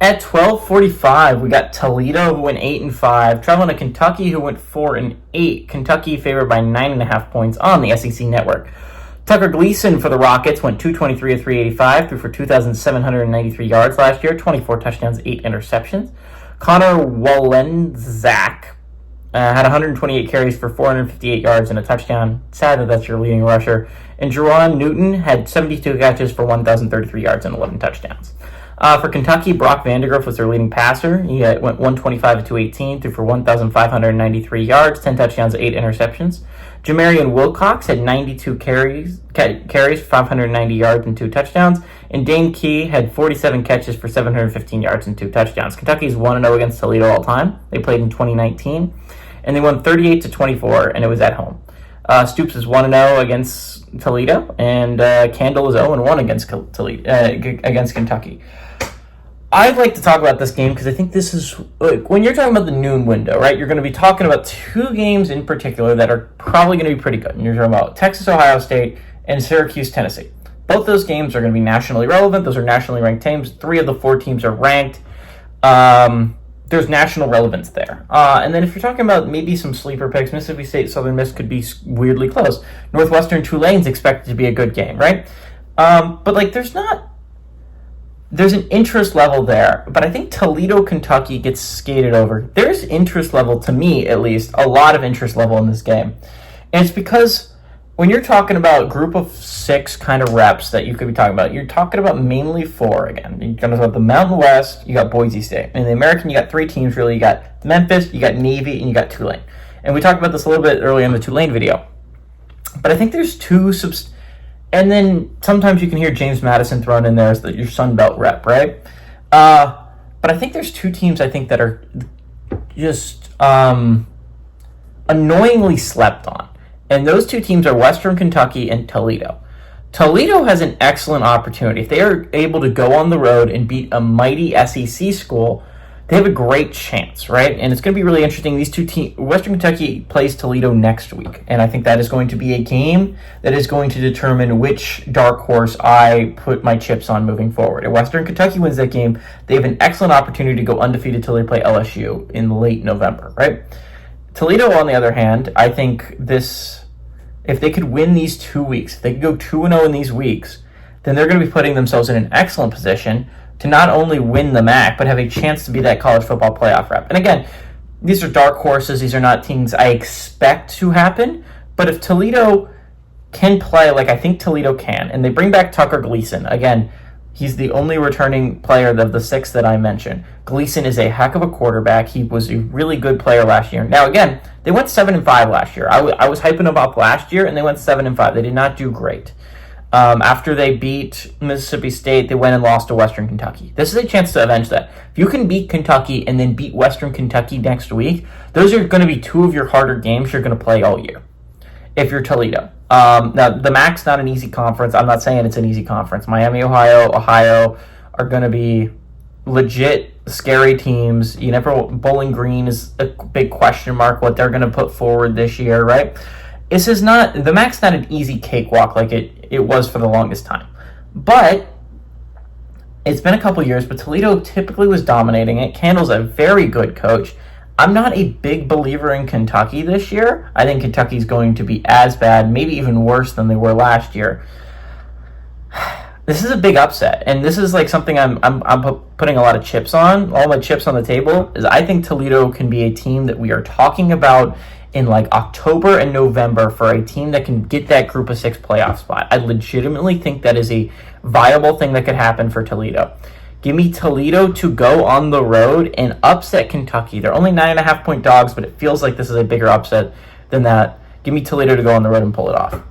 At 12:45, we got Toledo, who went 8-5, traveling to Kentucky, who went 4-8. Kentucky favored by 9.5 points on the SEC Network. Tucker Gleason for the Rockets went 223 of 385, threw for 2,793 yards last year, 24 touchdowns, 8 interceptions. Connor Walenzak had 128 carries for 458 yards and a touchdown. Sad that that's your leading rusher. And Jerron Newton had 72 catches for 1,033 yards and 11 touchdowns. For Kentucky, Brock Vandegrift was their leading passer. He went 125 of 218, threw for 1,593 yards, 10 touchdowns, 8 interceptions. Jamarian Wilcox had 92 carries, 590 yards, and 2 touchdowns. And Dane Key had 47 catches for 715 yards and 2 touchdowns. Kentucky's 1-0 against Toledo all time. They played in 2019. And they won 38-24, and it was at home. Stoops is 1-0 against Toledo, and Candle is 0-1 against against Kentucky. I'd like to talk about this game because I think this is, like, when you're talking about the noon window, right, you're going to be talking about 2 games in particular that are probably going to be pretty good. And you're talking about Texas, Ohio State, and Syracuse, Tennessee. Both those games are going to be nationally relevant. Those are nationally ranked teams. 3 of the 4 teams are ranked. There's national relevance there. And then if you're talking about maybe some sleeper picks, Mississippi State, Southern Miss could be weirdly close. Northwestern, Tulane's expected to be a good game, right? But, like, there's an interest level there, but I think Toledo, Kentucky gets skated over. There's interest level, to me at least, a lot of interest level in this game. And it's because when you're talking about group of 6 kind of reps that you could be talking about, you're talking about mainly 4 again. You're talking about the Mountain West, you got Boise State. In the American, you got 3 teams really. You got Memphis, you got Navy, and you got Tulane. And we talked about this a little bit earlier in the Tulane video. But I think there's 2 and then sometimes you can hear James Madison thrown in there as your Sun Belt rep, right? But I think there's 2 teams I think that are just annoyingly slept on. And those 2 teams are Western Kentucky and Toledo. Toledo has an excellent opportunity. If they are able to go on the road and beat a mighty SEC school, they have a great chance, right? And it's going to be really interesting. These 2 teams, Western Kentucky plays Toledo next week. And I think that is going to be a game that is going to determine which dark horse I put my chips on moving forward. If Western Kentucky wins that game, they have an excellent opportunity to go undefeated till they play LSU in late November, right? Toledo, on the other hand, I think if they could win these 2 weeks, if they could go 2-0 in these weeks, then they're going to be putting themselves in an excellent position to not only win the MAC, but have a chance to be that college football playoff rep. And again, these are dark horses. These are not things I expect to happen. But if Toledo can play like I think Toledo can, and they bring back Tucker Gleason, again, he's the only returning player of the 6 that I mentioned. Gleason is a heck of a quarterback. He was a really good player last year. Now, again, they went 7-5 last year. I was hyping them up last year, and they went 7-5. They did not do great. After they beat Mississippi State, they went and lost to Western Kentucky. This is a chance to avenge that. If you can beat Kentucky and then beat Western Kentucky next week, those are going to be 2 of your harder games you're going to play all year if you're Toledo. Now, the MAC's not an easy conference. I'm not saying it's an easy conference. Miami, Ohio are going to be legit scary teams. Bowling Green is a big question mark what they're going to put forward this year, right? The MAC's not an easy cakewalk like it was for the longest time. But it's been a couple years, but Toledo typically was dominating it. Candle's a very good coach. I'm not a big believer in Kentucky this year. I think Kentucky's going to be as bad, maybe even worse than they were last year. This is a big upset, and this is like something I'm putting a lot of chips on. All my chips on the table is I think Toledo can be a team that we are talking about in like October and November for a team that can get that group of 6 playoff spot. I legitimately think that is a viable thing that could happen for Toledo. Give me Toledo to go on the road and upset Kentucky. They're only 9.5-point dogs, but it feels like this is a bigger upset than that. Give me Toledo to go on the road and pull it off.